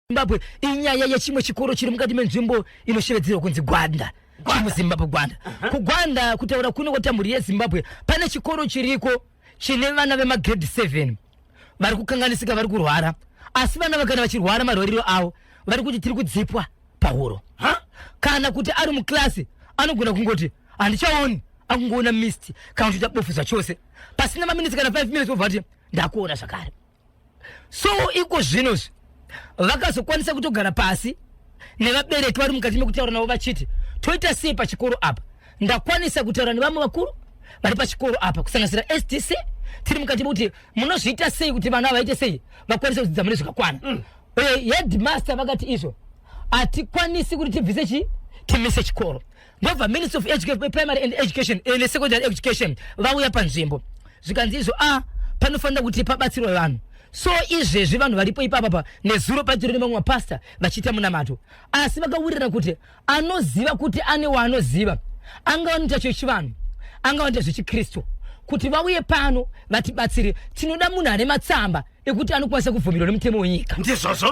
Zimbabwe inyaya yechimwe chikoro chiri mukati menzvimbo inoshevedzerwa kunzi Gwanda chimu Zimbabwe Gwanda kugwanda kutaura kuno kwatamburi yeZimbabwe pane chikoro chiriko chine vana vema grade 7 vari kukanganisika vari kurwara asi vana vakana vachirwara marwariro avo vari kuti tiri kudzipwa pahuro kana kuti ari muklasi anogona kungoti handichaoni akungoona mist kana kuti bofu zvachose pasina maminitsi kana 5 minutes obva ati ndakuona zvakare so iko zvinozvi vakazokwanisa kutogara pasi nevabereki vari mukati mekutaura navo vachiti toita sei pachikoro apa ndakwanisa kutaura nevamwe vakuru vari pachikoro apa kusanganisira STC tiri mukati mekuti munozviita sei kuti vana vaite sei vakwanisa kudzidza mune zvakakwana headmaster vakati izvo hatikwanisi kuti tibvise chi timise chikoro ndobva Ministry of Education, Primary and Education and Secondary Education vauya panzvimbo zvikanzi izvo panofanira kuti pabatsirwe vanhu so izvezvi vanhu varipo ipapa nezuro patiri nemamwe mapasta vachiita munamato asi vakawirira kuti anoziva kuti ane waanoziva angawanita chechivanhu angawanita zvechikristu kuti vauye pano vatibatsire tinoda munhu ane matsamba ekuti anokwanisa kubvumirwa nemutemo wenyika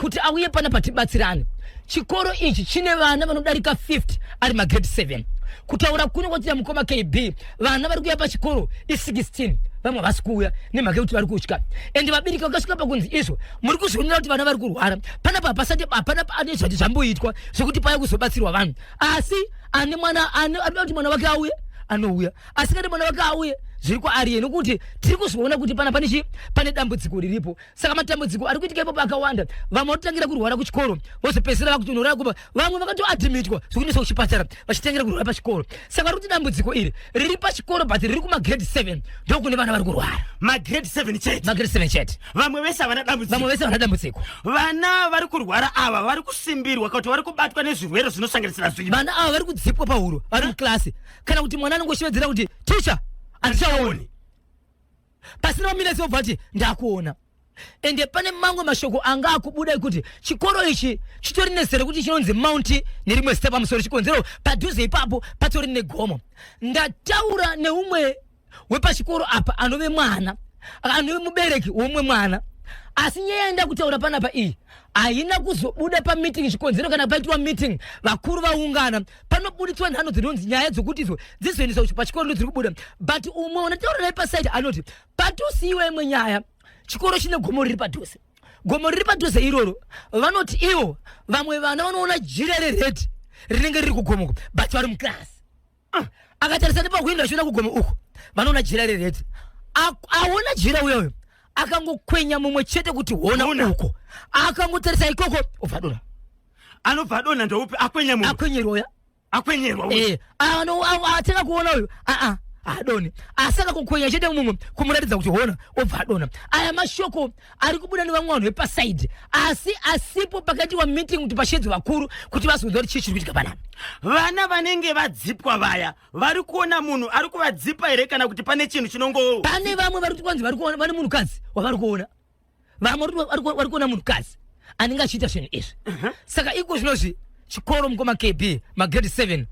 kuti auye pana patibatsirane chikoro ichi chine vana vanodarika 50 ari magrade 7 kutaura kuno kwatira mukoma KB vana vari kuya pachikoro i16 vamwe vasi kuuya nemhaka yekuti vari kutya ende vabereki vakasvika pakunzi izvo muri kuzvionera kuti vana vari kurwara panapa hapasati hapana ane zvati zvamboitwa zvokuti paya kuzobatsirwa vanhu asi ane mwana anoda kuti mwana wake auye anouya asi kana mwana wake auye zviri kwaari nokuti tiri kuzoona kuti pane dambudziko riripo saka matambudziko ari kuitika ipapo akawanda vamwe vatotangira kurwara kuchikoro vozopedzisira vakutonhorera kuba vamwe vakatoadhimitwa zvokuendeswa kuchipatara vachitangira kurwara pachikoro saka vari kuti dambudziko iri riri pachikoro but riri kumagrade 7 ndokune vana vari kurwara magrade 7 chete vamwe vese havana dambudziko vana vari kurwara ava vari kusimbirwa kuti vari kubatwa nezvirwere zvinosanganisira zvipi vana ava vari kudzipwa pahuro vari muklasi kana kuti mwana anongoshevedzera kuti ticha handichaoni pasina maminitsi obva ati ndakuona ende pane mamwe mashoko anga akubuda ekuti chikoro ichi chitori nezera kuti chinonzi Mount nerimwe zita pamusoro chikonzero padhuze ipapo patori negomo ndataura neumwe wepachikoro apa anove mwana anove mubereki womwe mwana asi nyaya enda kutaura panapa iyi haina kuzobuda pameeting chikonzero kana paitwa meeting vakuru vaungana panobuditswa nhano dzinonzi nyaya dzokuti idzo dzizoendesa pachikoro ndo dziri kubuda but umwe unataura naye pasaiti anoti patosiiwa imwe nyaya chikoro chine gomo riri padhuze gomo riri padhuze iroro vanoti ivo vamwe vana vanoona jira reredi rinenge riri kugomo but vari muklasi akatarisa nepahwindo achiona kugomo uku vanoona jira reredi aona jira uyoyo akangokwenya mumwe chete kuti hona uko akangotarisa ikoko obvadona anobva adona ndoupi akwenyeroya akwenyerwa atanga kuona uyu adoni asaka kukwenya chete mumwe kumuratidza kuti hona obva adona aya mashoko ari kubuda nevamwe vanhu vepasaidi asi asipo pakati wa meeting kuti pashedzo vakuru kuti vazonzwa kuti chii chiri kuitika panapa vana vanenge vadzipwa vaya vari kuona munhu ari kuvadzipa here kana kuti pane chinhu chinongo pane vamwe vari kuti kwanzi vari kuona vane munhukadzi wavari kuona vamwe vari kuona munhukadzi anenge achiita zvinhu izvi saka iko zvinozvi chikoro mukoma KB magrade 7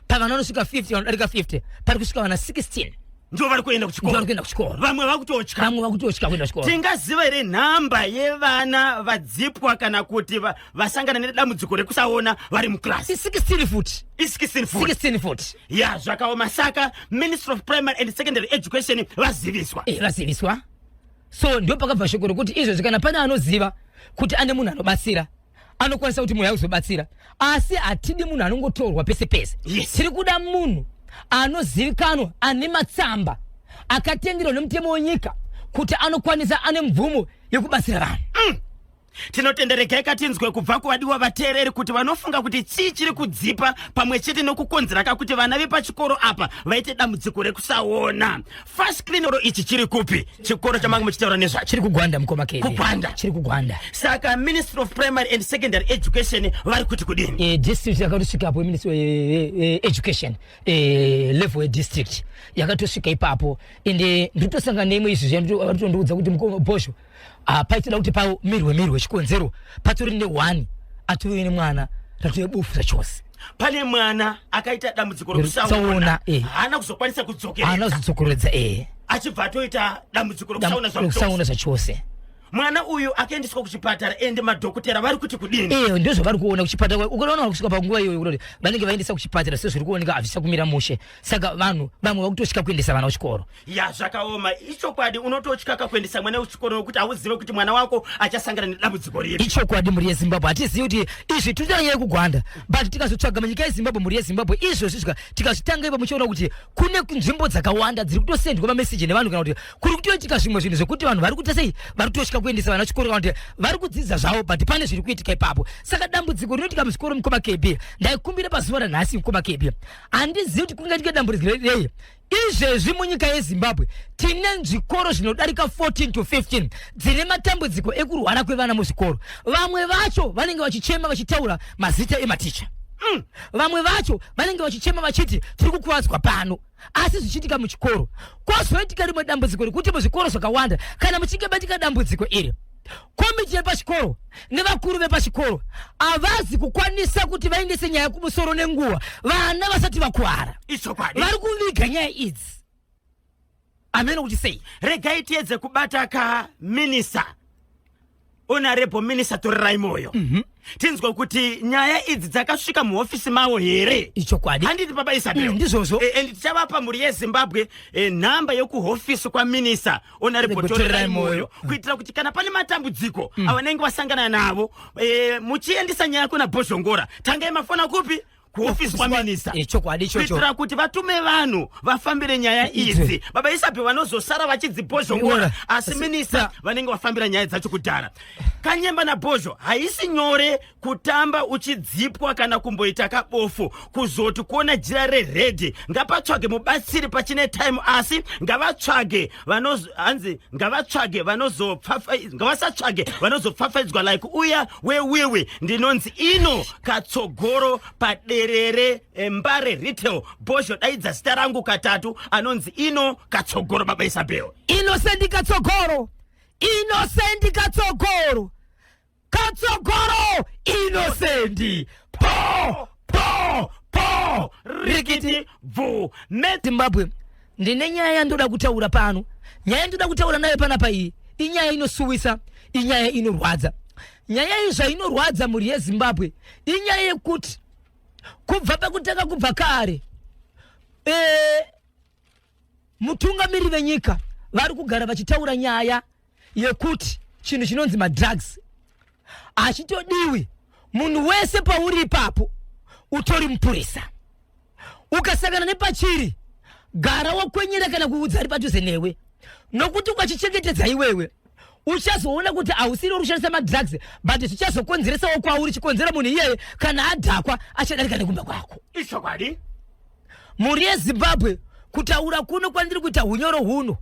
pavana vanosvika 50 vanodarika 50 pari kusvika vana 16 ndo vari kuenda kuchikoro vamwe vakutotya kuenda kuchikoro tingaziva here nhamba yevana vadzipwa kana kuti vasangana nedambudziko rekusaona vari muklasi 16 futi 16 futi ya zvakaoma saka Ministry of Primary and Secondary Education vaziviswa so ndio pakabva shoko rokuti izvo kana pane anoziva kuti ane munhu anobatsira anokwanisa kuti munhu auzobatsira asi hatidi munhu anongotorwa pese pese tiri kuda munhu anozivikanwa ane matsamba akatenderwa nemutemo wenyika kuti anokwanisa ane mvumo yekubatsira vanhu tinotenderekeka tinzwe kubva kuvadiwa vateereri kuti vanofunga kuti chii chiri kudzipa pamwe chete nokukonzera kuti vana vepachikoro apa vaite dambudziko rekusaona first cleanoro ichi chiri kupi chikoro chamange muchitaura nezvacho chiri kugwanda mukoma KB chiri kugwanda saka Ministry of Primary and Secondary Education vari kuti kudini district yakatosvikapo Ministry Education level yedistrict yakatosvika ipapo ende nditosangana neimwe izvi zvatotondiudza kuti mukoma Bosho paitira kuti pawo mirwe chikonzero patori ne1 atori nemwana ratoye bofu zvachose pane mwana akaita dambudziko rekusaona haana kuzokwanisa kudzokeredza achibva atoita dambudziko rekusaona zvachose mwana uyu akaendeswa kuchipatara ende madhokotera vari kuti kudini ndizvo vari kuona kuchipatara ukaona kusvika panguva iyoyo kuti vanenge vaendesa kuchipatara sezviri kuoneka havisa kumira mushe saka vanhu vamwe vakutosvika kuendesa vana kuchikoro zvakaoma ichokwadi unototyaka kuendesa mwana kuchikoro nokuti hauzive kuti mwana wako achasangana nedambudziko riri ichokwadi mhuri yezimbabwe hatizivi kuti izvi tiritaranyaya kugwanda but tikazotsvaga munyika yezimbabwe mhuri yezimbabwe izvozvi tikazvitanga ipa muchiona kuti kune nzvimbo dzakawanda dziri kutosendwa mameseji nevanhu kana kuti kuri kutoitika zvimwe zvinhu zvekuti vanhu vari kuita sei vari kutosvika kuendesa vana chikoro kana kuti vari kudzidza zvavo but pane zviri kuitika ipapo saka dambudziko rinoitika muzvikoro mukoma KB ndaikumbira pazuva ranhasi mukoma KB handizivi kuti kungaitike dambudziko rei izvezvi munyika yezimbabwe tine zvikoro zvinodarika 14 to 15 dzine matambudziko ekurwara kwevana muzvikoro vamwe vacho vanenge vachichema vachitaura mazita ematicha vamwe vacho vanenge vachichema vachiti tiri kukuvadzwa pano asi zvichiitika muchikoro kwozoitika rimwe dambudziko rekuti muzvikoro zvakawanda kana muchinge batika dambudziko iri komiti yepachikoro nevakuru vepachikoro havazi kukwanisa kuti vaendese nyaya kumusoro nenguva vana vasati vakuwara vari kuviga nyaya idzi amene kuti sei regai tiedze kubata kaminisa honorable minister torirai moyo tinzwa kuti nyaya idzi dzakasvika muhofisi mavo here ichokwadi handiti baba Isabel ndizvozvo and tichavapa mhuri yezimbabwe nhamba yokuhofisi kwaminisa honorable torirai moyo kuitira kuti kana pane matambudziko avanenge vasangana navo muchiendesa nyaya kuna bhozhongora tangai mafona kupi kuhofisi kwaminisa kuitira kuti vatume vanhu vafambire nyaya idzi baba Isabel vanozosara vachidzibhozhongora asi minisa vanenge vafambira nyaya dzacho kudhara kanyemba nabhozho haisi nyore kutamba uchidzipwa kana kumboita kabofu kuzoti kuona jira reredhi ngapatsvage mubatsiri pachine time asi ngavatsvage ngavasatsvage vanozopfapfaidzwa like uya wewiwi ndinonzi ino katsogoro padere Mbare Retail bhozho daidza zita rangu katatu anonzi ino katsogoro baba Isabel Innocent katsogoro Innocent po rikiti vu Zimbabwe ndine nyaya yandoda kutaura pano nyaya yandoda kutaura nayo panapa iyi inyaya inosuwisa inyaya inorwadza nyaya izva inorwadza mhuri yeZimbabwe inyaya yekuti kubva pakutanga kubva kare mutungamiri venyika vari kugara vachitaura nyaya yekuti chinhu chinonzi madrugs hachitodiwi munhu wese pauri ipapo utori mupurisa ukasangana nepachiri gara wakwenyera kana kuudza ari padhuze newe nokuti ukachichengetedza iwewe uchazoona kuti hausiri urushandisa madrugs but zvichazokonzeresawo kwauri chikonzera munhu iyeye kana adhakwa achadarika nekumba kwako ichokwadi mhuri yeZimbabwe kutaura kuno kwandiri kuita hunyoro huno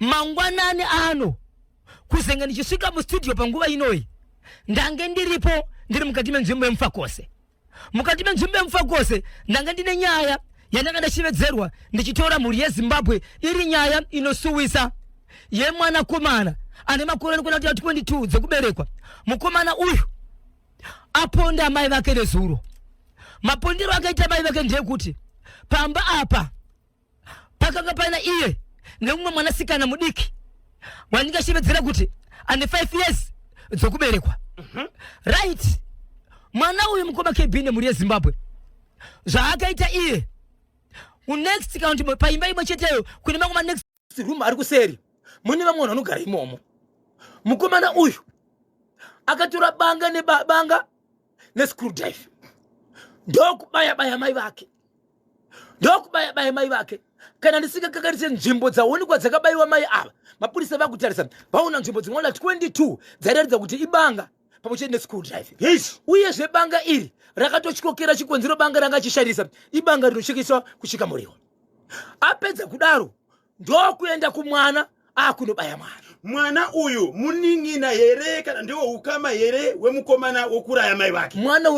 mangwanani ano kuzenga ndichisvika mustudio panguva inoyi ndange ndiripo ndiri mukati menzvimbo yemufakose ndange ndine nyaya yandanga ndachivedzerwa ndichitora mhuri yeZimbabwe iri nyaya inosuwisa yemwanakomana ane makore anokwana kuti 22 dzekuberekwa mukomana uyu aponda mai vake nezuro mapondero akaita mai vake ndeyekuti pamba apa pakanga paina iye neumwe mwanasikana mudiki wandingashivedzera kuti ane 5 years dzokuberekwa right mwana uyu mukoma KB nemhuri yeZimbabwe zvaakaita iye unext count paimba imwe cheteyo kune mamwe next room ari kuseri mune vamwe vanhu vanogara imomo mukomana uyu akatora banga nebanga nescrewdriver ndokubaya mai vake kana ndisikakakarise nzvimbo dzaonekwa dzakabayiwa mai ava mapurisa vakutarisa vaona nzvimbo dzinoona 22 dzairatidza kuti ibanga pamwechete nescrewdriver uyezve banga iri rakatotyokera chikonzero banga ranga achishandisa ibanga rinoshekeswa kusvika muriwo apedza kudaro ndokuenda kumwana akunobaya mwana uyu muning'ina here kana ndiwo ukama here wemukomana wokuraya mai vake mwana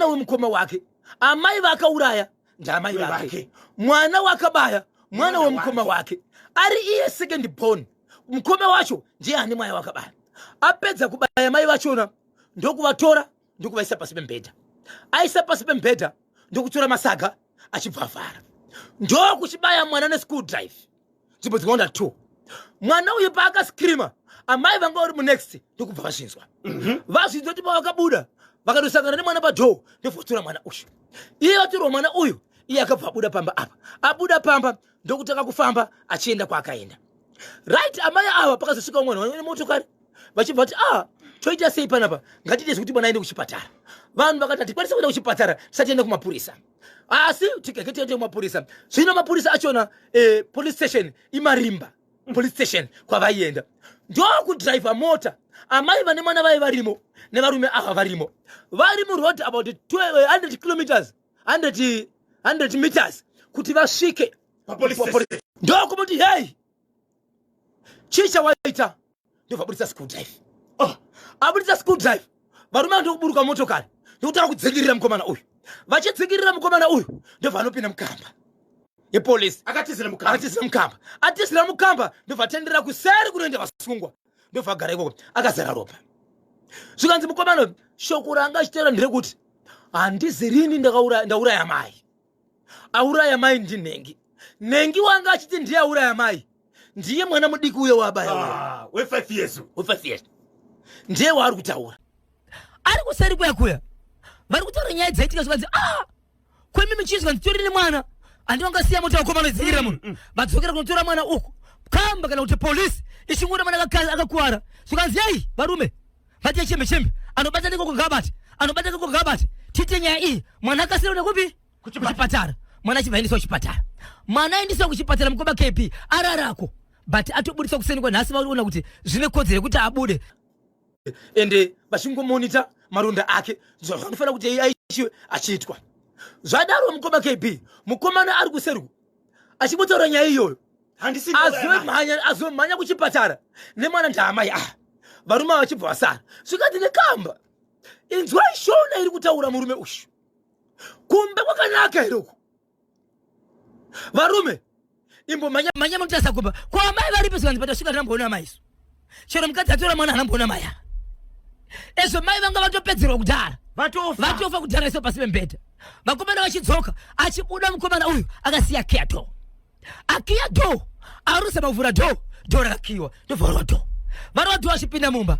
wemukoma wake amai vakauraya ndamai vake mwana wakabaya mwana wemukoma wake ari iye second born mukoma wacho ndiye ane mwaya wakabaya apedza kubaya mai vachona ndokuvatora ndokuvaisa pasi pembedha aisa pasi pembedha ndokutora masaga achibvavhara ndokuchibaya mwana nescrewdriver nzvimbo dzikaonda 2 mwana uyu paakaskrima amai vanga uri munext ndokubva vasvinzwa vasvinzwa kuti pavakabuda vakandosangana nemwana padhoo ndofotora mwana uyu iye vatorwa mwana uyu iye akabva abuda pamba apa abuda pamba ndokutanga kufamba achienda kwaakaenda right amai ava pakazosvika mwana wane motokari vachibva kuti toita sei panapa ngatidezve kuti mwana aende kuchipatara vanhu vakati hatikwanisa kuenda kuchipatara tisatiende kumapurisa asi tikeke tiende kumapurisa zvino mapurisa achona police station imarimba police station kwavaienda ndokudhiraivha mota amai vane mwana vai varimo nevarume ava varimo vari muroad about 100 kilometers 100 meters kuti vasvike ndokumuti hei chii chawaita ndobvaburitsa school drive aburitsa school drive varume ndokuburuka motokari ndokutanga kudzingirira mukomana uyu vachidzingirira mukomana uyu ndobva anopinda mukamba yepolisi akatizira mukamba atizira mukamba ndobva atenderera kuseri kunoenda vasungwa ndobva agara ikoko akazara ropa zvikanzi mukomana shoko ranga achitaura nderekuti handizi rini ndauraya mai auraya mai ndinhengi wanga achiti ndiye auraya mai ndiye mwana mudiki uyo waabaya we5 years ndiye waari kutaura ari kuseri kuyakuya vari kutaura nyaya dzaitika zvikanzi kwemi michizwa nditorine mwana andivangasiya mota wakomana dzingirira munhu vadzokera kunotora mwana uku kamba kana kuti polisi ichingura mwana akakuwara zvikanzi yei varume vatiye chembe anobata nekoko ngabati tite nyaya iyi mwana akasira kupi kuchipatara mwana achibva aendeswa kuchipatara mwana aendeswa kuchipatara mukoma KP ararako but atoburiswa kuseni kwanhasi vaona kuti zvine kodzero yekuti abude ende vachingomonita maronda ake zvanofanira kuti aishiwe achiitwa zvadaro mukoma KP mukomana ari kuseruku achimbotaura nyaya iyoyo azomhanya kuchipatara nemwana ndaamai varume vachibva vasara zvikati nekamba inzwai shona iri kutaura murume uyu kumbe kwakanaka iroku varume imbomhanya munotasa kumba kwamai varipo zvikanzi patasvika tinamboona maiso chero mukadzi atora mwana anamboona maya ezvo mai vanga vatopedzerwa kudhara vatofa kudhara iso pasi pembedha vakomana vachidzoka achibuda mukomana uyu akasiya akiya dho arusa mavhura dho rakakiyiwa ndovharwa dho varwa dho achipinda mumba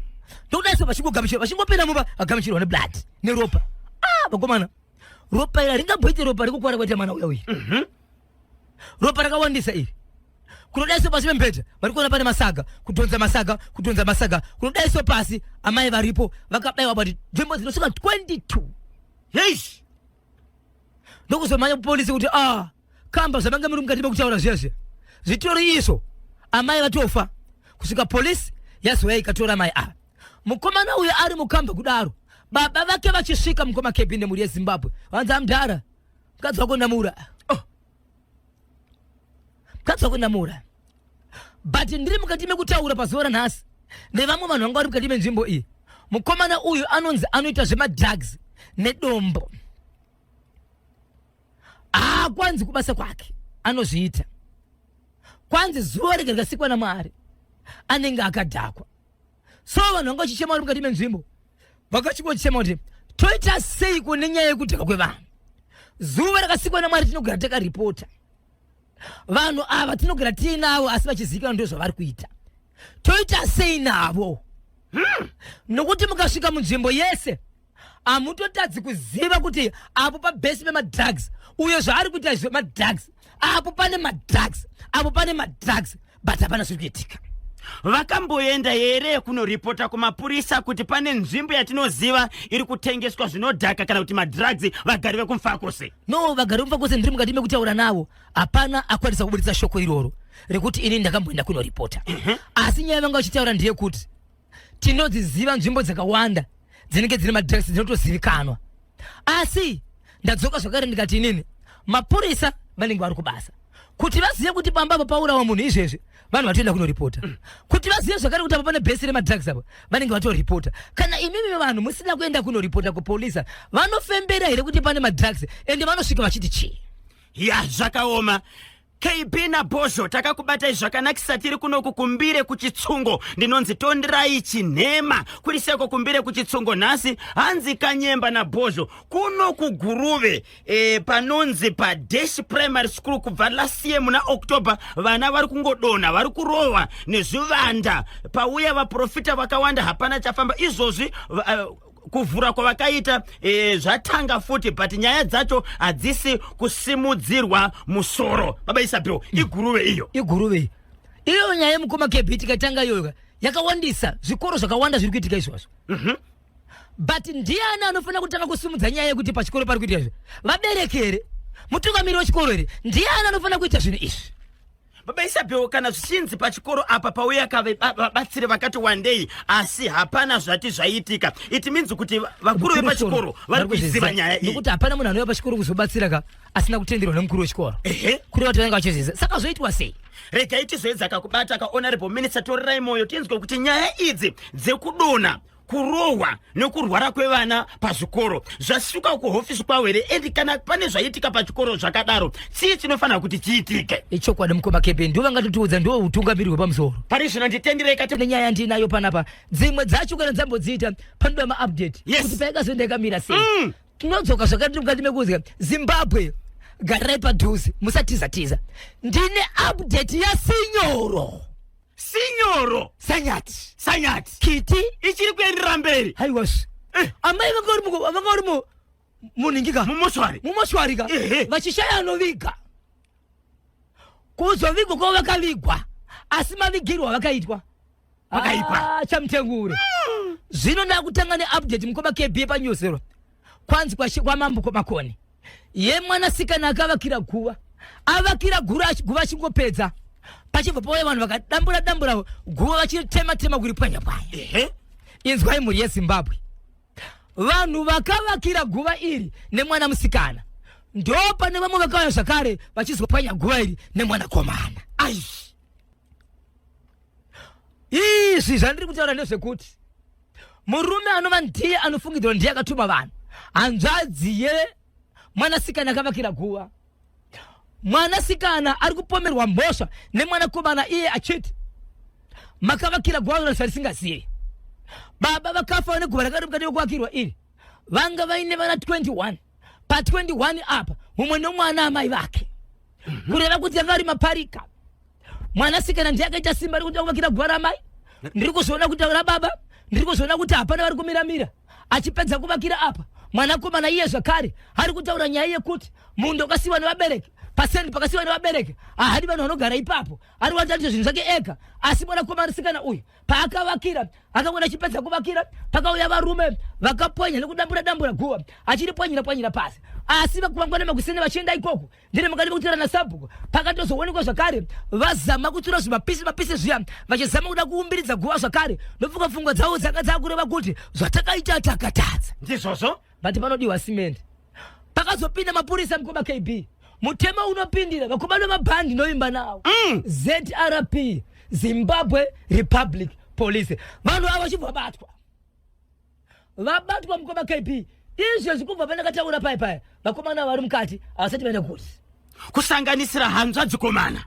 ndokudaiso vachingopinda mumba vagamuchirwa neblood neropa vakomana ropa ira ringabhoite ropa rikukwara kwaita mwana uya uyu ropa rakawandisa iri kunodaiso pasi pembedha vari kuona pane masaga kudhonza masaga kunodaiso pasi amai varipo vakabayiwa bati nzvimbo dzinosvika 22 yes ndokuzomhanya kupolisi kuti kamba zvamange muri mukati mekutaura zviyazve zvitori izvo amai vatofa kusvika polisi yazouya ikatora amai mukomana uyu ari mukamba kudaro baba vake vachisvika mukoma KP nemhuri yeZimbabwe vanzi amudhara mukadzi wako ndamura but ndiri mukati mekutaura pazuva ranhasi nevamwe vanhu vanga vari mukati menzvimbo iyi mukomana uyu anonzi anoita zvemadrugs nedombo kwanzi kubasa kwake anozviita kwanzi zuva rega rikasikwa naMwari anenge akadhakwa so vanhu vanga vachichema vari mukati menzvimbo vakachingochema kuti toita seiko nenyaya yekudhakwa kwevanhu zuva rakasikwa naMwari tinogara takaripota vanhu ava tinogara tiinavo asi vachizivikanwa ndo zvavari kuita toita sei navo nokuti mukasvika munzvimbo yese hamutotadzi kuziva kuti apo pabhesi pemadrugs uyo zvaari kuita zvemadrugs apo pane madrugs but hapana zviri kuitika vakamboenda here kunoripota kumapurisa kuti pane nzvimbo yatinoziva iri kutengeswa zvinodhaka kana kuti madrugs vagari vekumufakose no vagari vemufakose ndiri mukati mekutaura navo hapana akwanisa kuburitsa shoko iroro rekuti ini ndakamboenda kunoripota asi nyaya vanga vachitaura ndeyekuti tinodziziva nzvimbo dzakawanda dzinenge dzine madrugs dzinotozivikanwa asi ndadzoka zvakare ndikati inini mapurisa vanenge vari kubasa kuti vazive kuti pambapo paurawa munhu izvezvi vanhu vatoenda kunoripota kuti vazive zvakare kuti apo pane bhesi remadrugs apo vanenge vatoripota kana imimi vanhu musina kuenda kunoripota kupolisa vanofembera here kuti pane madrugs ende vanosvika vachiti chii ya zvakaoma KB naBhozho takakubatai zvakanakisa tiri kuno kukumbire kuchitsungo ndinonzi Tondirai Chinhema kuri seko kumbire kuchitsungo nhasi hanzi Kanyemba naBhozho kuno kuGuruve panonzi paDash Primary School kubva lasiye muna October vana vari kungodonha vari kurohwa nezvivanda pauya vaprofita vakawanda hapana chafamba izvozvi kuvhura kwavakaita zvatanga futi but nyaya dzacho hadzisi kusimudzirwa musoro baba Isabel iGuruve iyo nyaya yemukoma KB tikatanga iyoyo yakawandisa zvikoro zvakawanda zviri kuitika izvozvo but ndiani anofanira kutanga kusimudza nyaya yekuti pachikoro pari kuitika izvo vabereki here mutungamiri wechikoro here ndiani anofanira kuita zvinhu izvi baba Isabel kana zvichinzi pachikoro apa pauya vabatsiri vakati wandei asi hapana zvati zvaiitika it means kuti vakuru vepachikoro vari kuziva nyaya iyi nokuti hapana munhu anouya pachikoro kuzobatsira asina kutenderwa nemukuru wechikoro kuri vati vanenge vachiziza saka zvoitwa sei regai tizoedza kakubata kahonorable minister torirai moyo tinzwe kuti nyaya idzi dzekudonha kurohwa nekurwara kwevana pazvikoro zvasvika kuhofisi kwavo here endi kana pane zvaitika pachikoro zvakadaro chii chinofanira kuti chiitike ichokwadi mukoma KB ndiwo vangatotiudza ndiwo utungamiri hwepamusoro pari zvino nditendirei kati nenyaya ndinayo panapa dzimwe dzacho kana dzambodziita panoda maupdate kuti paikazoenda ikamira sei tinodzoka zvakati mukati mekuzwa Zimbabwe garirai padhuze musatiza ndine update yaSinyoro Sanyati Kiti ichiri kuenderera mberi haiwasi amai vanga uri muningika mumoshwarika vachishaya anoviga kuzovigwa kwavo vakavigwa asi mavigirwa vakaitwa vakaipa chamutengure zvino ndakutanga neupdate mukoma KB panyuzero kwanzi kwamambo makoni yemwanasikana akavakira guva guva achingopedza pachibva pauya vanhu vakadambura guva vachitema kuri pwanya inzwai mhuri yeZimbabwe vanhu vakavakira guva iri nemwana musikana ndo pane vamwe vakauya zvakare vachizopwanya guva iri nemwana komana izvi zvandiri kutaura ndezvekuti murume anova ndiye anofungidzwa ndiye akatuma vanhu hanzvadzi mwanasikana akavakira guva mwanasikana ari kupomerwa mhosva nemwanakomana iye achiti makavakira guva rinosa risingazivi baba vakafa neguva rakati mukati wekuvakirwa iri vanga vaine vana 21 pa21 apa mumwe nomwana amai vake kureva kuti anga ari maparika mwanasikana ndiye akaita simba rikuti kuvakira guva ramai ndiri kuzoona kuti rababa ndiri kuzoona kuti hapana vari kumiramira achipedza kuvakira apa mwanakomana iye zvakare ari kutaura nyaya yekuti munhu akasiyiwa nevabereki pasendi pakasiyiwa nevabereki hadi vanhu vanogara ipapo ari watatiza zvinhu zvake ega asi mwanasikana uyu paakavakira akangona achipedza kuvakira pakauya varume vakapwanya nekudambura guva achiripwanyira pasi asi vangwana magusene vachienda ikoko ndine makadi vekutora nasabhuku pakatozoonekwa zvakare vazama kutura zvimapisi zviya vachizama kuda kuumbiridza guva zvakare nopfungwa dzavo dzakureva kuti zvatakaita takatadza ndizvozvo but panodiwa simende pakazopinda mapurisa mukoma KB mutemo unopindira vakomana mabhandi noimba nawo ZRP Zimbabwe Republic Police vanhu ava vachibva vabatwa mukoma KB izvo zvikubva panakataura paya vakomana vari mukati havasati vaenda kuti kusanganisira hanzvadzikomana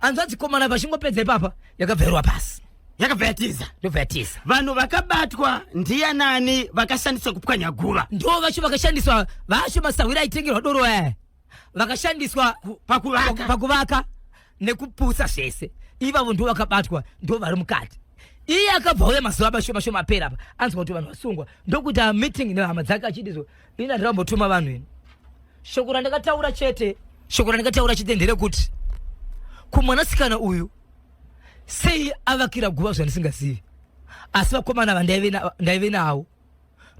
hanzvadzikomana vachingopedza ipapa yakabverwa pasi ndobva yatiza vanhu vakabatwa ndiyanani vakashandiswa kupwanya guva ndo vacho vakashandiswa vacho masahwiro aitengerwa doro aya vakashandiswa pakuvaka nekuputsa zvese ivavo ndo vakabatwa ndo vari mukati iye akabva uya mazuva mashoma apera apa anzwa kuti vanhu vasungwa ndokuti meeting nehama dzake achidizvo ina ndirambotuma vanhu ino shoko randakataura chete nderekuti kumwanasikana uyu sei avakira guva zvandisingazivi asi vakomana vandaive navo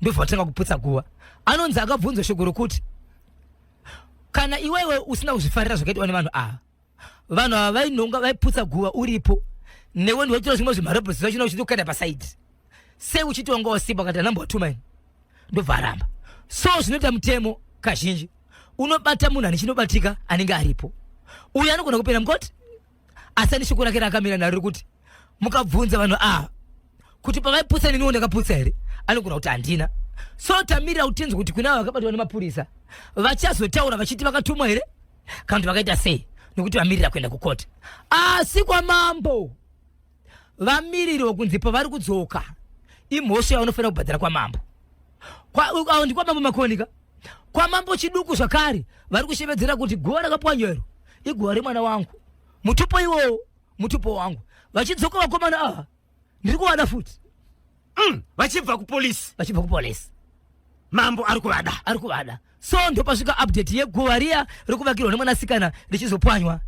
ndobva vatanga kuputsa guva anonzi akabvunzwa shoko rokuti kana iwewe usina kuzvifarira zvakaitwa nevanhu ava vanhu ava vainhonga vaiputsa guva uripo newe ndiwachitora zvimwe zvimarobhosi vachina uchitokanda pasaidi sei uchitongawo simba kati anambovatuma ini ndobva aramba so zvinoita mutemo kazhinji unobata munhu ane chinobatika anenge aripo uyu anogona kupinda mukoti asi ane shoko rake rakamira naro rekuti mukabvunza vanhu ava kuti pavaiputsa niniwo ndakaputsa here anogona kuti handina so tamirira utinzwa kuti kunavo vakabatwa nemapurisa vachazotaura vachiti vakatumwa here kanti vakaita sei nokuti vamirira kuenda kukoti. Asi kwamambo vamiriri vokunzipa vari kudzoka imhosva yaunofanira kubhadhara kwamambo. Awo ndi kwamambo makonika. Kwamambo chiduku zvakare vari kushevedzera kuti guva rakapwanyero iguva remwana wangu, mutupo iwowo mutupo wangu. Vachidzoka vakomana ndiri kuvada futi. Vachibva kupolisi. Mambo ari kuvada. So ndo pasvika update yeguva riya rikuvakirwa nemwanasikana richizopwanywa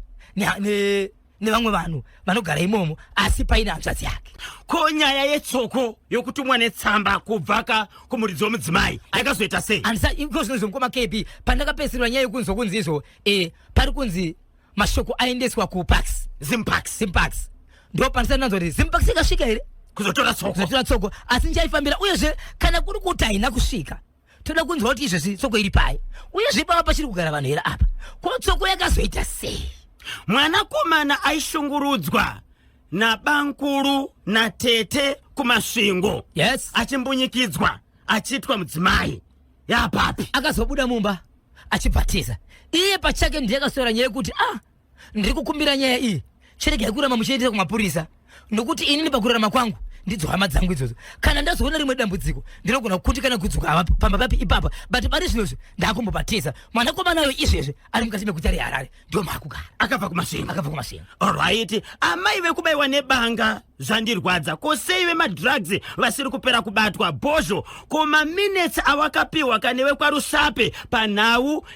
nevamwe vanhu vanogara imomo, asi paine hanzvadzi yake. Ko nyaya yetsoko yokutumwa netsamba kubvaka kumuridzi womudzimai yakazoita sei? Andisa ikozvinozvo mukoma KB pandakapedzisirwa nyaya yokunzwa kunzi izvo pari kunzi mashoko aendeswa kuPax Zimpax. Ndo pandisandinanzwa kuti Zimpax ikasvika here kuzotora tsoko, asi nchaifambira. Uyezve kana kuri kuti haina kusvika toda kunzwa kuti izvozvi tsoko iri pai, uyezve pava pachiri kugara vanhu here apa, ko tsoko yakazoita sei? Mwanakomana aishungurudzwa nabankuru natete kumasvingo. Yes. Achimbunyikidzwa achitwa mudzimai yapapi, akazobuda mumba achibhatiza. Iye pachake ndiye akasora nyaya yekuti ndiri kukumbira nyaya iyi cherege yakurama muchiendesa kumapurisa, nokuti inini pakurarama kwangu ndidzo hama dzangu idzodzo. Kana ndazoona rimwe dambudziko ndinogona kuti kana kudzoka pamba papi ipapa, but pari zvinozvo ndakumbobhatiza. Mwanakomanayo izvezve ari mukati meguta reHarare ndio maakugara, akabva kumasvingo. Alright, amai vekubayiwa nebanga zvandirwadza. Ko sei vemadrugs vasiri kupera kubatwa? Bhozho, ko maminutes awakapiwa kane vekwaRusape panhau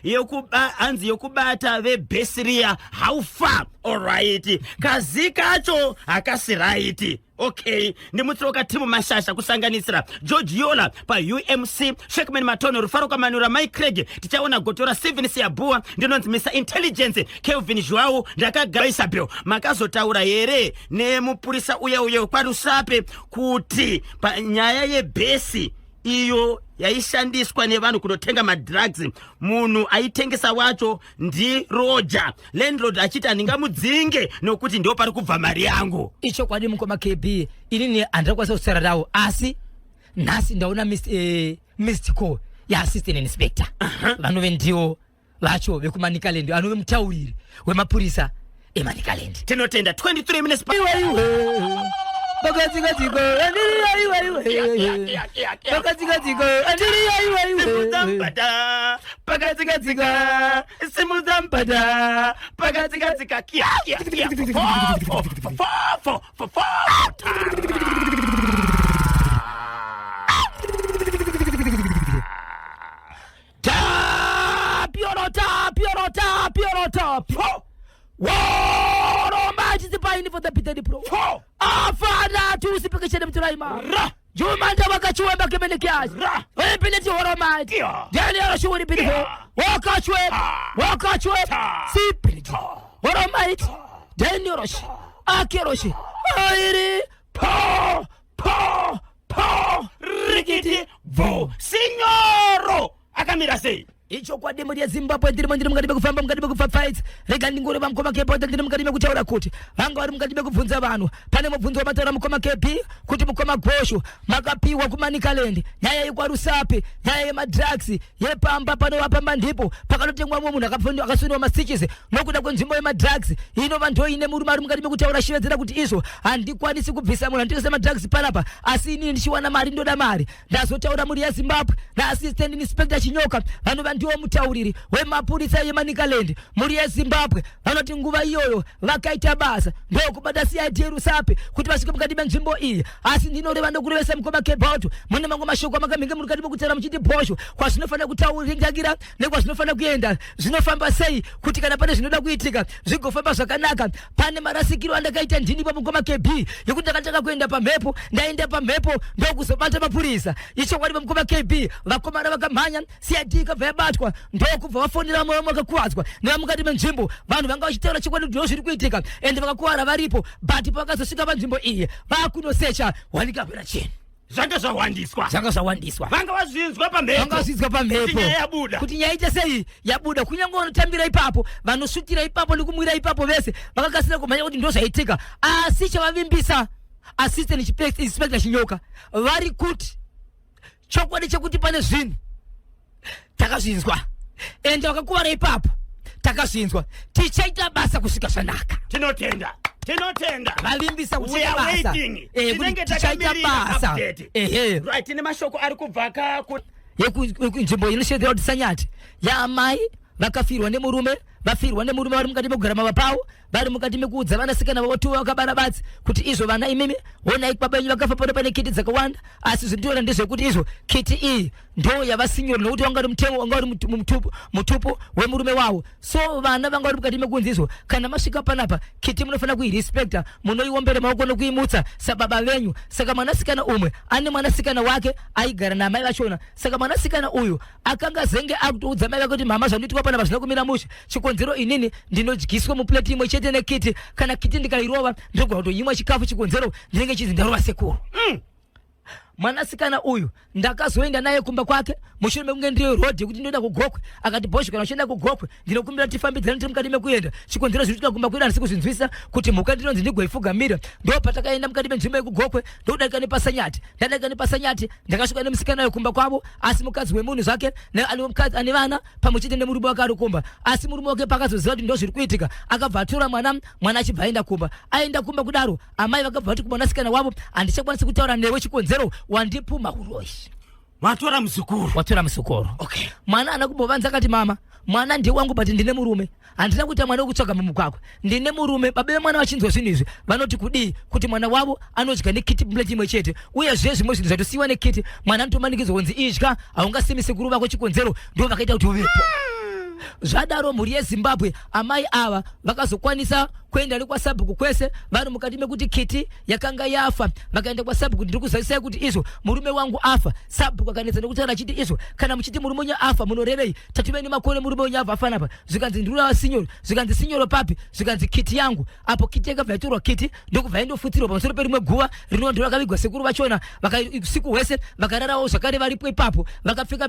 hanzi yokubata veBesiria how far? Alright, kazi kacho hakasi right. Okay, ndimutsoka timu mashasha kusanganisira George Yola paUMC, Shekman Matono, Rufaro Kamanura, Mike Craig, tichaona Gotora, Steven Siabua, ndinonzi Mr. Intelligence, Kelvin Joao, ndakagara Isabel. Makazotaura here nemupurisa uye kwaRusape kuti panyaya yebhesi iyo yaishandiswa nevanhu kunotenga madrugs, munhu aitengesa wacho ndi Roger. Landlord achiti handingamudzinge nokuti ndio pari kubva mari yangu. Icho kwadi mukoma KB inini handakwanisa kusara rawo, asi nhasi ndaona missed call ya assistant inspector. Vanove ndiwo vacho vekuManicaland, anove mutauriri wemapurisa eManicaland. Tinotenda 23 minutes Pakatsika-tsika, for the Peter Pro. Father, to speak a shame to Raima. Jumanda Wakachuba Kemenekas. Penalty or my dear. Daniel should be walk out, see penalty. What a might. Daniel Akiroshi. Rigidi Vo Signoro Akamira say. Icho kwa demo ya Zimbabwe ndiri mandiri mukati bekufamba mukati bekufight rega ndingore vamukoma kepi ndiri mukati bekutaura kuti vanga vari mukati bekubvunza vanhu pane mubvunzo wamataura mukoma kepi kuti mukoma Gosho makapiwa kuManicaland nyaya yekwaRusape nyaya yemadrugs yepamba panovapamba ndipo pakanotengwa munhu akasoniwa mastitches nokuda kwenzvimbo yemadrugs. Ino vanhu ine murume ari mukati bekutaura shevedzera kuti izvo handikwanisi kubvisa munhu anditengesa madrugs panapa, asi inini ndichiwana mari ndoda mari. Ndazotaura muri yaZimbabwe naassistant inspector Chinyoka, vanhu ndiwo mutauriri wemapurisa yeManicaland muri yeZimbabwe, vanoti nguva iyoyo vakaita basa ndokubata CID yeRusape kuti vasvike mukati menzvimbo iyi. Asi ndinoreva ndokurevesa mukoma kebautu mune mamwe mashoko amakamhinge muri kati mukutaura muchiti Bhozho kwazvinofanira kutauringira nekwazvinofanira kuenda zvinofamba sei kuti kana pane zvinoda kuitika zvigofamba zvakanaka. Pane marasikiro andakaita ndinipo mukoma KB yekuti ndakataka kuenda pamhepo, ndaenda pamhepo ndokuzobata mapurisa. Icho kwadi mukoma KB vakomana vakamhanya CID ikabva yabatwa ndokubva vafonera mwoyo wakakuwadzwa nevamukati menzvimbo. Vanhu vanga vachitaura chikwadi kuti zviri kuitika ende vakakuwara varipo, but pakazosvika panzvimbo iyi vakunosecha wanikapera cheni zvanga zvawandiswa vanga vazvinzwa pamhepo kuti nyaya ita sei yabuda. Kunyange vanotambira ipapo vanosvutira ipapo nekumwira ipapo vese vakakasira kumhanya kuti ndo zvaitika. Asi chavavimbisa assistant inspector Chinyoka vari kuti chokwadi chekuti pane zvinhu takazvinzwa ende vakakuwara ipapo takazvinzwa tichaita basa kusvika zvanaka. Tinotenda valimbisa we are waiting tinenge basa right tine mashoko ari kubvaka nzvimbo inoshedzera kuti Sanyati yaamai vakafirwa nemurume vari mukati megugara mava pavo vari mukati mekuudza vanasikana vavo 2 vakabara badzi kuti izvo vana imimi honai baba venyu vakafa pano pane kiti dzakawanda asi zvindiona ndezvekuti izvo kiti iyi ndo yavasinyora nokuti wanga uri mutengo wanga uri mutupu wemurume wavo so vana vanga vari mukati mekunzi izvo kana masvika panapa kiti munofanira kuirespecta munoiombere maoko nokuimutsa sababa venyu saka mwanasikana umwe ane mwanasikana wake aigara namai vachona saka mwanasikana uyu akanga zenge akutoudza mai vake kuti mama zvanoitwa panapa zvina kumira mushe chikonzero inini ndinodyiswa mupleti imwe chete nekiti kana kiti ndikairova ndogona kutoimwa chikafu chikonzero ndinenge chizi ndarova sekuru. Mwanasikana uyu ndakazoenda naye kumba kwake mushure mekunge ndiyo road yekuti ndinoenda kugokwe akati bosho kana uchienda kugokwe ndinokumbira tifambidzane tiri mukati mekuenda chikonzero zvinoitika kumba kwedu handisi kuzvinzwisa kuti mhuka ndinonzi ndigoifugamira ndo patakaenda mukati menzvimbo yekugokwe ndokudarika nepasanyati ndadarika nepasanyati ndakasvika nemusikana yo kumba kwavo asi mukadzi wemunhu zvake ane vana pamwe chete nemurume wake ari kumba asi murume wake pakazoziva kuti ndo zviri kuitika akabva atora mwana achibva aenda kumba kudaro amai vakabva vati kumwanasikana wavo handichakwanisi kutaura newe chikonzero wandipuma uroshi watora musukuru. Okay. Mwana anakumbovanza akati mama mwana ndiye wangu but ndine murume handina kuita mwana wekutsvaga mumugwagwa ndine murume baba vemwana vachinzwa zvinhu izvi vanoti kudii kuti mwana wavo anodya nekiti pleti imwe chete uye zvimwe zvinhu zvatosiyiwa nekiti mwana anotomanikidzwa kunzi idya haungasimi sekuru vako chikonzero ndo vakaita kuti uvepo. Zvadaro mhuri yeZimbabwe amai ava vakazokwanisa kuenda nekwasabhuku kwese vari mukati mekuti kiti yakanga yafa vakaenda kwasabhuku ndiri kuzavisai kuti izvo murume wangu afa sabhuku akanetsa nekutaura achiti izvo kana muchiti murume wenyu afa munorevei tativeni makore murume wenyu abva afanapa zvikanzi ndiriurava sinyoro zvikanzi sinyoro papi zvikanzi kiti yangu apo kiti yakabva yatorwa kiti ndokubva yaindofutsirwa pamusoro perimwe guva rinondo rakavigwa sekuru vachona usiku hwese vakararawo zvakare varipo ipapo vakapfeka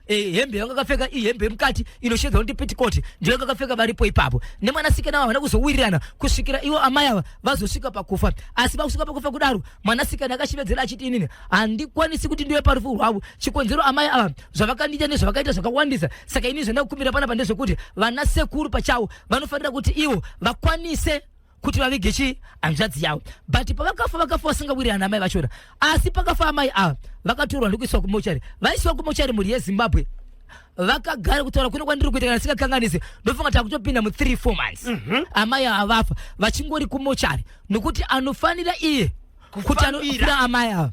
hembe yanga akapfeka ihembe yemukati inoshedza kuti petikoti ndiyo yakapfeka varipo ipapo nemwanasikana vavana kuzowirirana kusvikira ivo amai ava vazosvika pakufa asi pakusvika pakufa kudaro mwanasikana akachivedzera achiti inini handikwanisi kuti ndiwe parufu rwavo chikonzero amai ava zvavakandiita nezvavakaita zvakawandisa saka ini zvenda kukumbira panapa ndezvekuti vana sekuru pachavo vanofanira kuti ivo vakwanise kuti vavige hanzvadzi yavo but pavakafa vasingawirirana amai vachona asi pakafa amai ava vakatorwa ndokuiswa kumochari vaiswa kumochari mhuri yeZimbabwe vakagara kutaura kuno kwandiri kuita kana sikakanganise ndofunga takutopinda mu3-4 months amai ava vafa vachingori kumochari nokuti anofanira iye kuti anofira amai ava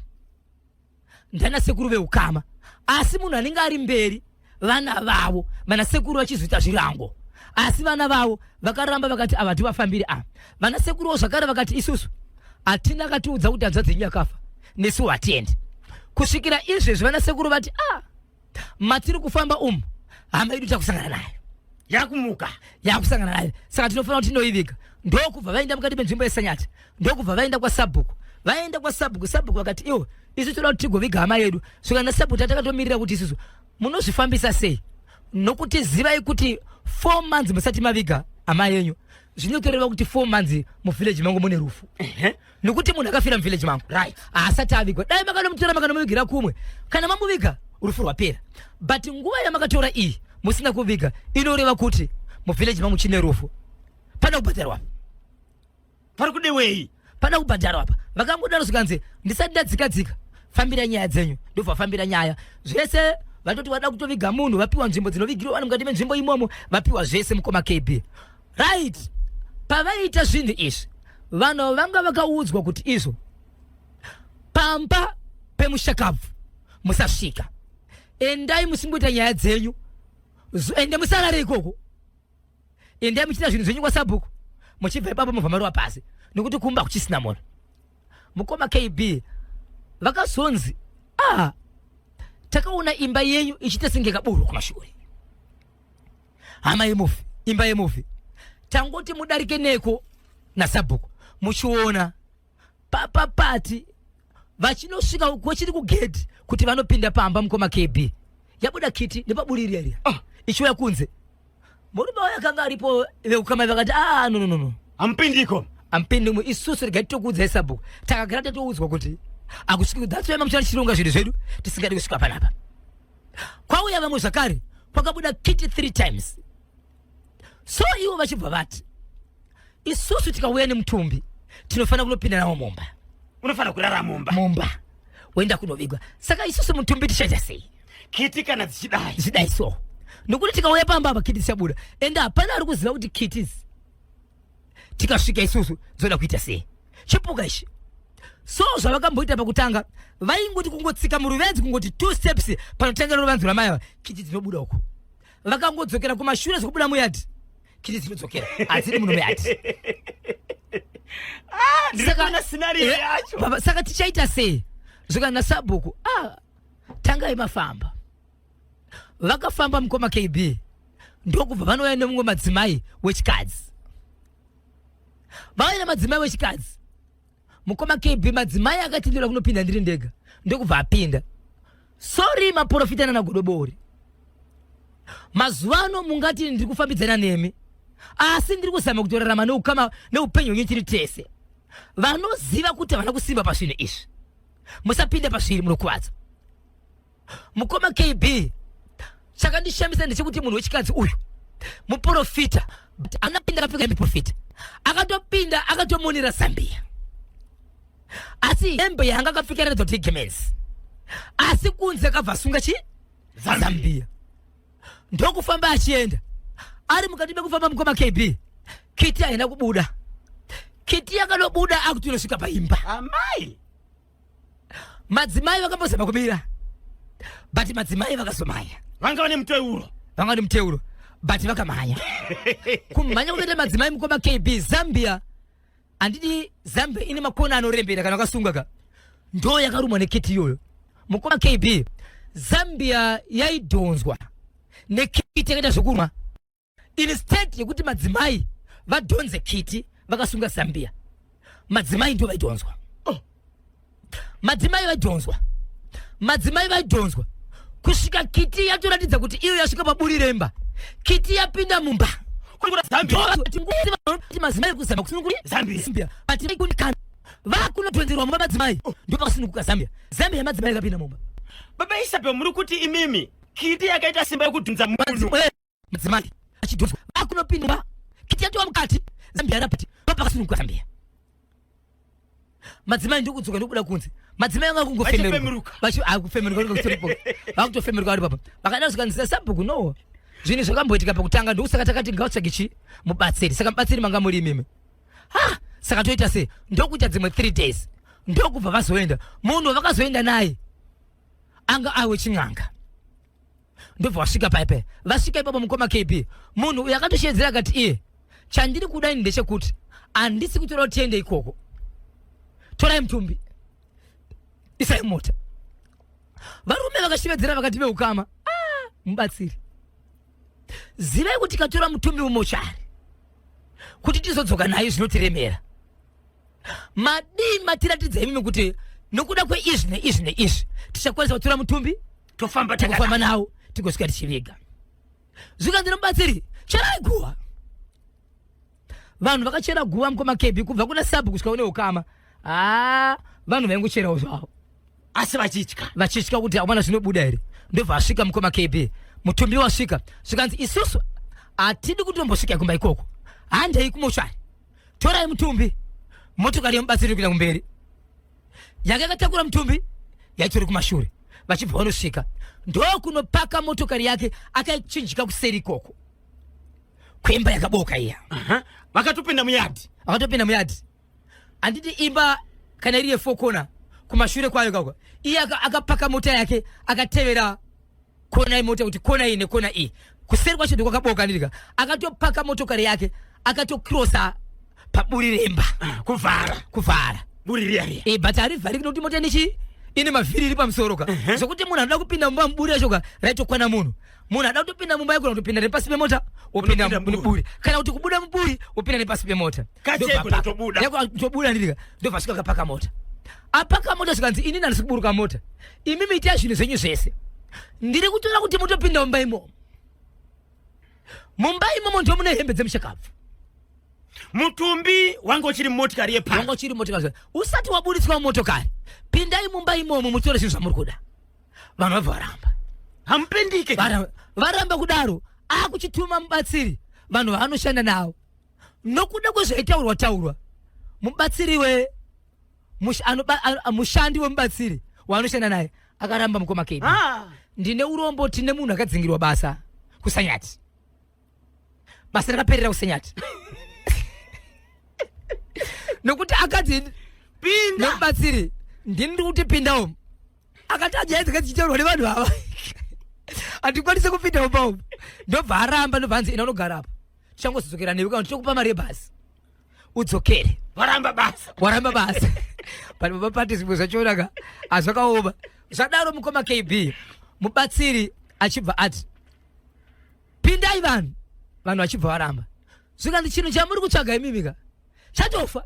ndana sekuru veukama asi munhu anenge ari mberi vana vavo vana sekuru vachizoita zvirango asi vana vavo vakaramba vakati ava tivafambiri vana sekuruwo zvakare vakati isusu hatina katiudza kuti hanzvadzi yenyu yakafa nesu hatiendi kusvikira izvezvi vana sekuru vati matiri kufamba hama yedu takusangana nayo yakusangana nayo saka tinofanira kuti tinoiviga ndokubva vaenda mukati menzvimbo yeSanyati ndokubva vaenda kwasabhuku sabhuku vakati iwo isu toda kuti tigoviga hama yedu saka nasabhuku tatakamirira kuti isusu munozvifambisa sei nokuti zivai kuti 4 months musati maviga hama yenyu zvinotoreva kuti 4 months muvhileji mangu mune rufu nokuti munhu akafira muvhileji mangu asati avigwa dai makanomutora makanomuvigira kumwe kana mamuviga rufu rwapera but nguva yamakatora iyi musina kuviga inoreva kuti muvhileji mangu chine rufu pana kubhadharwa pari kudewei pana kubhadharwa apa vakangodaro zvikanzi ndisati ndadzikadzika fambira nyaya dzenyu ndobva fambira nyaya zvese vatoti vada kutoviga munhu vapiwa nzvimbo dzinovigirwa vanhu mukati menzvimbo imomo vapiwa zvese mukoma KB right pavaita zvinhu izvi vanhu vanga vakaudzwa kuti izvo pamba pemushakabvu musasvika endai musimboita nyaya dzenyu ende musarare ikoko endai muchita zvinhu zvenyu kwasabhuku muchibva ipapo mubva maruva pasi nokuti kumba kuchisina munhu mukoma KB vakazonzi takaona imba yenyu ichita senge kaburu kumashure hama yemufi imba yemufi tangoti mudarike neko nasabhuku muchiona papapati vachinosvika kwachiri kugedhi kuti vanopinda pamba mukoma KB yabuda kiti nepaburirira ichiuya kunze murume wayo akanga aripo veukama vakati no ampindiko ampindimo isusu regai titokuudzai sabhuku takagara tatoudzwa kuti akusvika kudhatsvaima muchana chirunga zvinhu zvedu tisingadi kusvika panapa kwauya vamwe zvakare kwakabuda kiti 3 times so iwo vachibva vati isusu tikauya nemutumbi tinofana kunopinda nawo mumba. Unofana kurara mumba. Mumba wenda kunovigwa. Saka isusu mutumbi tichaita sei? Kiti kana dzichidai. Zidai so. Nokuti tikauya pamba apa kiti chabuda. Enda hapana ari kuziva kuti kiti tikasvika isusu zoda kuita sei. Chipuka ichi. So zvavakamboita pakutanga vaingoti kungotsika muruvenzi kungoti 2 steps panotanga ruvanzi rwamaiva kiti dzinobuda uko. Vakangodzokera kumashure zvekubuda muyadhi. Kiti dzinodzokera. Adziri muno muyadhi. Saka scenario yacho. Baba saka tichaita sei? Zvikana sabhuku. Tangai mafamba. Vakafamba mukoma KB. Ndokubva vanouya nemumwe madzimai wechikadzi. Vauya nemadzimai wechikadzi. Mukoma KB madzimai akatindira kunopinda ndiri ndega. Ndokubva apinda. Sorry maprofita nana godobori. Mazuvano mungati ndiri kufambidzana nemi. Asi ndiri kuzama kutorarama neukama neupenyu nyitiri tese. Vanoziva kuti havana kusimba pazvinhu izvi. Musapinda pazviri munokuvadza. Mukoma KB chakandishamisa ndechekuti munhu wechikadzi uyu muprofita anapinda akapfeka muprofita akatopinda akatomonera Zambia. Asi hembe yanga akapfeka inoratidza kuti igemenzi. Asi kunze akabva asunga chi Zambia. Ndokufamba achienda. Ari mukati mekufamba mukoma KB kiti haina kubuda. Kiti yakanobuda akuti inosvika paimba. Amai. Madzimai vakambozama kumira. But madzimai vakazomaya. Vanga vane muteuro. Vanga vane muteuro. But vakamanya. Kumanya kutoita madzimai mukoma KB Zambia. Andidi Zambia ine makona anorembera kana akasunga. Ndo yakarumwa nekiti iyoyo. Mukoma KB Zambia yaidhonzwa nekiti yakaita zvokuruma. Instead yekuti madzimai vadhonze kiti vakasunga Zambia. Madzimai ndo vaidhonzwa. Madzimai vaidhonzwa. Madzimai vaidhonzwa. Kusvika kiti yatoratidza kuti iyo yasvika paburi remba. Kiti yapinda mumba. Kuri Zambia. Madzimai kuzama kusununguri Zambia. Ati kunikana. Vakunodhonzerwa mumba madzimai. Ndo pakasununguka Zambia. Zambia yamadzimai yakapinda mumba. Baba Isape muri kuti imimi kiti yakaita simba yekudhunza munhu. Madzimai achidhonzwa. Vakunopinda. Kiti yatowa mukati. Zambia rapati. Pakasununguka Zambia. Madzimai ndokudzoka ndokuda kunze. Madzimai anga kungofemeruka. Akufemeruka ndokutiripo. Vakutofemeruka ari papa. Vakada zvikanzisa sabhuku no. Zvinhu zvakamboitika pakutanga ndokusaka takati ngautsvagichi mubatsiri. Saka mubatsiri manga muri imimi. Saka toita sei? Ndokuita dzimwe 3 days. Ndokubva vazoenda. Munhu vakazoenda naye. Anga awe chin'anga. Ndobva vasvika paipai. Vasvika ipapo mukoma KB. Munhu uyu akatoshedzera akati iye. Chandiri kuda ini ndechekuti handisi kutora tiende ikoko. Torai mutumbi. Isai mota. Varume vakashivedzera vakati veukama. Mubatsiri. Zivai kuti katora mutumbi mumochari. Kuti tizodzoka naye zvinotiremera. Madii matiratidza imimi kuti nokuda kweizvi neizvi neizvi tichakwanisa kutora mutumbi tofamba nawo tigosvika tichiviga. Zvikanzi mubatsiri cherai guwa. Vanhu vakachera guwa mukoma KB kubva kuna sabu kusvika kune ukama. Vanhu vaingocherawo zvavo. Asi vachitya kuti hamwana zvinobuda here. Ndobva asvika mukoma KB. Mutumbi wasvika. Zvikanzi isusu hatidi kutombosvika kumba ikoko. Handei kumochari. Torai mutumbi. Motokari yemubatsiri kuenda kumberi. Yanga yakatakura mutumbi yaitori kumashure. Vachibva vanosvika. Ndokunopaka motokari yake akaichinjika kuseri ikoko. Kwemba yakaboka iya. Vakatopinda muyadhi. Vakatopinda muyadhi. Anditi imba kana iri ye4 kona kumashure kwayo kakwa. Iye akapaka mota yake akatevera kona imota kuti kona iyi nekona iyi. Kuseri kwacho ndiko kwakaboka ndirika. Akatopaka motokari yake akatokrosa paburi remba. Kuvhara. Buri riya. But harivhariki nokuti mota nichi ine mavhiri iri pamusoro ka. Zvokuti munhu anoda kupinda mumba muburi yacho ka raitokwana munhu. Munhu anoda kutopinda mumba yako kutopinda nepasi pemota upinda muburi. Kana kuti kubuda muburi upinda nepasi pemota. Kacheko tobuda. Yako tobuda ndirika. Ndo vasvika kapaka mota. Apaka mota zvikanzi inini handisi kuburuka mota. Imimi itai zvinhu zvenyu zvese. Ndiri kutora kuti mutopinda mumba imomo. Mumba imomo ndo mune hembe dzemushakabvu. Mutumbi wangu uchiri motokari yepa. Wangu uchiri motokari. Usati waburitswa motokari. Pindai mumba imomo mutore zvinhu zvamuri kuda. Vanhu vabva varamba. Hampendike. Varamba kudaro. Akuchituma mubatsiri. vanhu vaanoshanda nawo nokuda kwezvaitaurwa mubatsiri mushandi wemubatsiri waanoshanda naye akaramba mukoma KB. Ndine urombo tine munhu akadzingirwa basa kusanyati, basa rakaperera kusanyati nokuti akati pinda nomubatsiri ndini ndiri kuti pinda umu, akati ajaedza kachichaurwa nevanhu ava handikwanise kupinda upa ndobva aramba ndobva anzi ina unogara apa tichangozozokera newe kana tichokupa mari yebhasi udzokere. waramba basa pano papati zvimwe zvachionaka hazvakaoma zvadaro mukoma KB mubatsiri achibva ati pindai vanhu vachibva varamba zvikanzi chinhu chamuri kutsvaga imimika chatofa,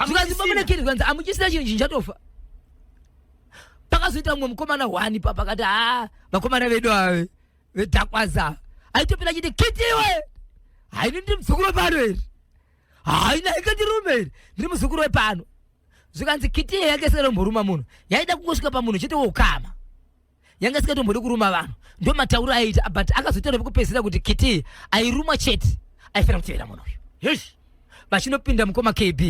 zvikanzi pamunekiri zvikanzi amuchisina chinhu chinhu chatofa. Pakazoita mumwe mukomana 1 pakati vakomana vedu ave vedhakwaza aitopinda chiti kitiwe haini ndiri muzukuru wepano eri haina ikandirume eri ndiri muzukuru wepano. Zvikanzi kiti yanga isingatomboruma munhu, yaida kungosvika pamunhu chete woukama, yanga isingatombodi kuruma vanhu, ndo matauro aiita. But akazoita nepekupedzisira kuti kiti airumwa chete aifanira kutevera munhu uyu. Vachinopinda mukoma KB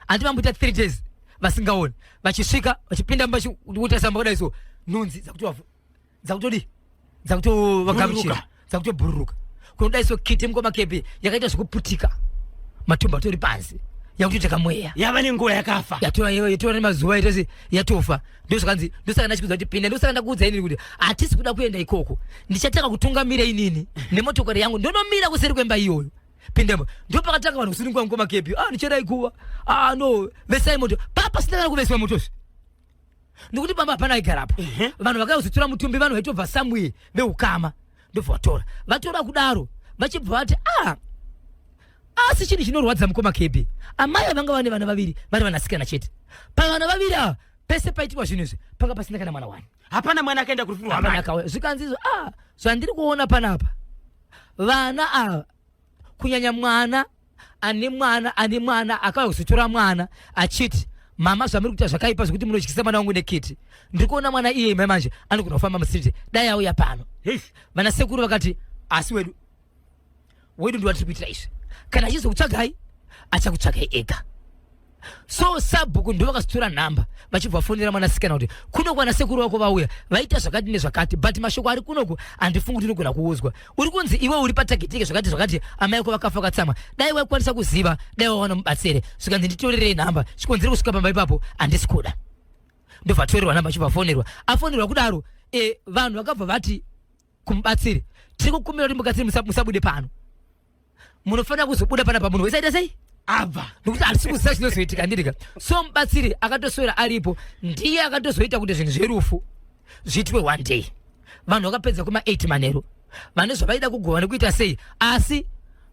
handi vamboita 3 days vasingaoni, vachisvika vachipinda vachiuta samba kudai so nhunzi dzakutovagamuchira dzakutobhururuka kunodai so kiti mukoma KB yakaita zvekuputika, matumbu atori pansi, yakutoteka mweya, yava nenguva yakafa, yatora nemazuva itose yatofa. Ndozvakanzi ndosaka ndachikuudza kuti pinda, ndosaka ndakuudza inini kuti hatisi kuda kuenda ikoko, ndichatanga kutungamira inini nemotokari yangu ndonomira kuseri kwemba iyoyo. Pindemo ndo pakatanga vanhu kusunungwa mukoma KB ndichadai kuwa no vesai moto papa sitana kuveswa motosi ndikuti pamba hapana aigarapo. Vanhu vakazotora mutumbi vanhu vaitobva samwe veukama ndobva vatora kudaro vachibva vati asi chinhu chinorwadza mukoma KB amai vanga vane vana vaviri vari vanasikana chete, pavana vaviri ava pese paitirwa zvinhu izvi panga pasina kana mwana 1, hapana mwana akaenda kurifurwa. Zvikanzi izvo zvandiri kuona panapa vana ava kunyanya mwana ane mwana akazotora mwana achiti mama zvamuri kuita zvakaipa zvekuti munotyisa mwana wangu nekiti, ndiri kuona mwana iye mai manje anogona kufamba mustriti dai auya pano. Vana sekuru vakati asi wedu ndiwatiri kuitira izvi, kana achizokutsvagai achakutsvagai ega. So sabhuku ndo vakazotora nhamba vachibva vafonera mwanasikana kuti kuno kwana sekuru wako vauya vaita zvakati nezvakati, but mashoko ari kunoko handifungi kuti unogona kuudzwa. Uri kunzi iwe uri patagitike zvakati amai ako vakafa vakatsamwa, dai waikwanisa kuziva dai wawana mubatsire. Zvikanzi nditorerei nhamba chikonzere kusvika pamba ipapo handisi kuda. Ndobva atorerwa nhamba achibva afonerwa, afonerwa kudaro vanhu vakabva vati kumubatsiri tiri kukumbira kuti mubatsiri musabude pano, munofanira kuzobuda panapa munhu wesaita sei abva nokuti hatisi kuziva chinozoitika ndirika. So mubatsiri akatoswera aripo ndiye akatozoita kuti zvinhu zverufu zviitwe 1 day. Vanhu vakapedza kuma 8 manheru vane zvavaida kugova nekuita sei, asi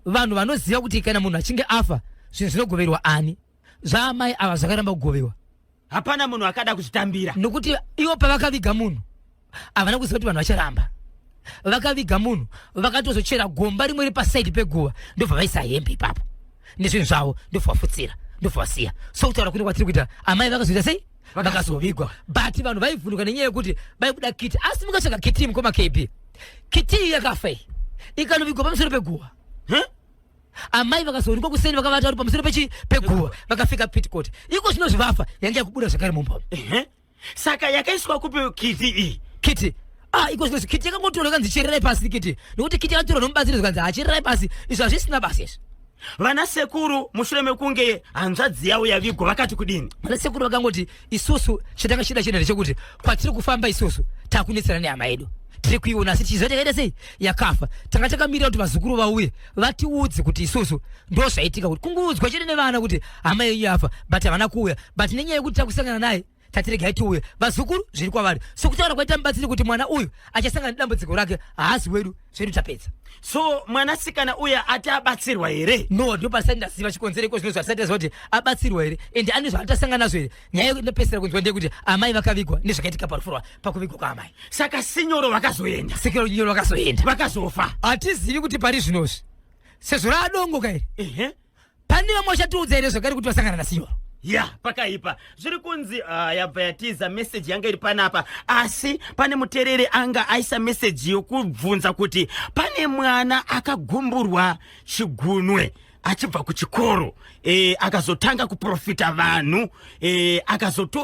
vanhu vanoziva kuti kana munhu achinge afa zvinhu zvinogoverwa ani, zvaamai ava zvakaramba kugoverwa, hapana munhu akada kuzvitambira nokuti ivo pavakaviga munhu havana kuziva kuti vanhu vacharamba. Vakaviga munhu vakatozochera gomba rimwe ripasaidi peguva ndobva vaisa hembe ipapo nezvinhu zvavo ndobva vafutsira ndobva vasiya. So kutaura kuno kwatiri kuita amai vakazoita sei vakazovigwa, but vanhu vaivhunduka nenyaya yekuti vaibuda kiti. Asi mukatsvaga kiti mukoma KB, kiti yakafa iyi ikanovigwa pamusoro peguva. Amai vakazorikwa kuseni vakavata vari pamusoro peguva vakafika pitcourt iko zvino zvivafa yange yakubuda zvakare mumba. Saka yakaiswa kupi kiti iyi kiti iko zvino kiti yakangotorwa kanzi chererai pasi kiti, nokuti kiti yakatorwa nomubatsiri zvikanzi achererai pasi, izvo hazvisina basa izvi. Vana sekuru mushure mekunge hanzvadzi yavo yavigwa vakati kudini? Vana sekuru vakangoti isusu chatanga chida chene ndechekuti kwatiri kufamba isusu takunetsera nehama yedu tiri kuiona asi tichiziva takaita sei yakafa, tanga takamirira kuti vazukuru vauye vatiudze kuti isusu ndo zvaitika, kuti kunguudzwa chete nevana kuti hama yenyu yafa but havana kuuya, but nenyaya yekuti takusangana naye tatiregai tiuye vazukuru zviri kwavari. Sokutaura kwaita mubatsiri kuti mwana uyu achasangana nedambudziko rake haasi wedu zvedu tapedza. So mwanasikana uya ati abatsirwa here? No, ndo pasati ndaziva chikonzereko zvino zvasati aziva kuti abatsirwa here ende ane zvatasangana nazvo here. Nyaya yekundopesera kunzwa ndeyekuti amai vakavigwa nezvakaitika parufurwa pakuvigwa kwaamai. Saka sinyoro vakazoenda, sinyoro vakazoenda vakazofa. Hatizivi kuti pari zvinozvi sezvo raadongo kairi pane vamwe vachatiudza here zvakare kuti vasangana nasinyoro. ya pakaipa zviri kunzi yabva yatiza meseji yanga iri panapa, asi pane muterere anga aisa meseji yokubvunza kuti pane mwana akagumburwa chigunwe achibva kuchikoro akazotanga kuprofita vanhu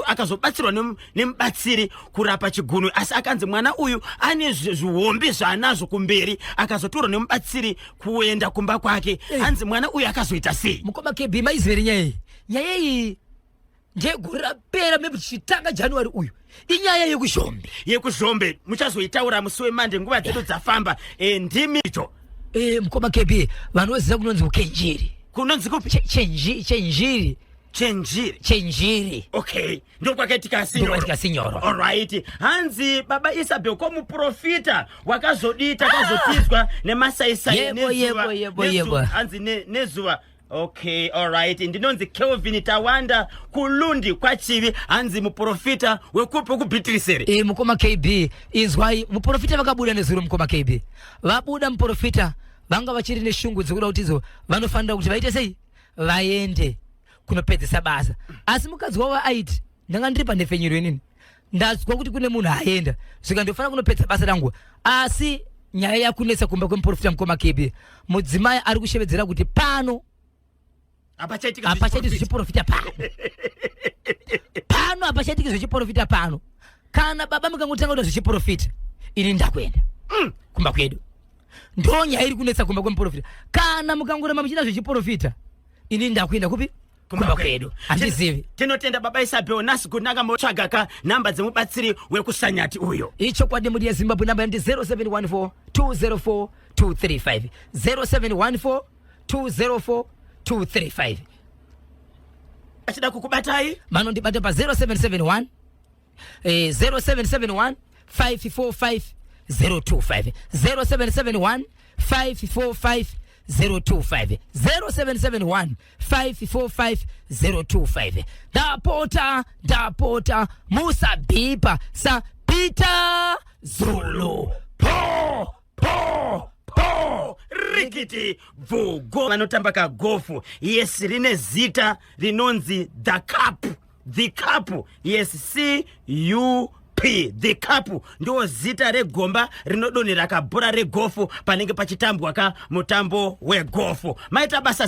akazobatsirwa nemubatsiri kurapa chigunwe, asi akanzi mwana uyu ane zvihombe zvaanazvo kumberi, akazotorwa nemubatsiri kuenda kumba kwake. Hanzi mwana uyu akazoita sei? Mukoma KB maizveri nyaya iyi ndegore rapera chitanga January uyu inyaya yekuzvombe muchazoitaura musi wemande nguva dzedu dzafamba. Ndimi icho mukoma KB vanhu voziva kunonzi ukenjiri. Kunonzi kupi? Chenjiri. Okay, ndokwakaitika sinyoro. Alright. Hanzi baba Isabel ko muprofita wakazodita kazotizwa nemasaisai yebo. Hanzi nezuva. Okay, alright. Ndinonzi Kelvin Tawanda kulundi kwachivi. Hanzi muprofita wekupi kubhitriseri. Mukoma KB izwai muprofita vakabuda nezuro. Mukoma KB vabuda muprofita vanga vachiri neshungu dzekuda kutizo vanofanira kuti vaite sei, vaende kunopedzesa basa. Asi mukadzi wavo aiti ndanga ndiri pandefenyero inini ndazwa kuti kune munhu aenda zvika ndofanira kunopedza basa rangu. Asi nyaya yakunetsa kumba kwemuprofita Mukoma KB, mudzimai ari kushevedzera kuti pano apachaiti zvichiprofita pano apachaitiki zvichiprofita pano. Kana baba mukangotanga kuita zvichiprofita ini ndakuenda kumba kwedu. Ndo nyaya iri kunetsa kumba kwemuprofita. Kana mukangorema muchita zvichiprofita ini ndakuenda kupi? Kumba kwedu. Handizivi. Tinotenda baba Isabel nasi kunanga motsvaga ka namba dzemubatsiri wekusanyati uyo. Icho kwadi muri yeZimbabwe namba ndi 0714 204 235 0714 204 235. Achida kukubatai mano ndibate pa 0771 0771 545 025 0771 545 025 0771 545 025. Dapota Musa Bipa sa Peter Zulu po rikiti vugo vanotamba kagofu. Yes, rine zita rinonzi the cup. Yes, CUP the cup ndo zita regomba rinodonhera kabhora regofu panenge pachitambwa ka mutambo wegofu. Maita basa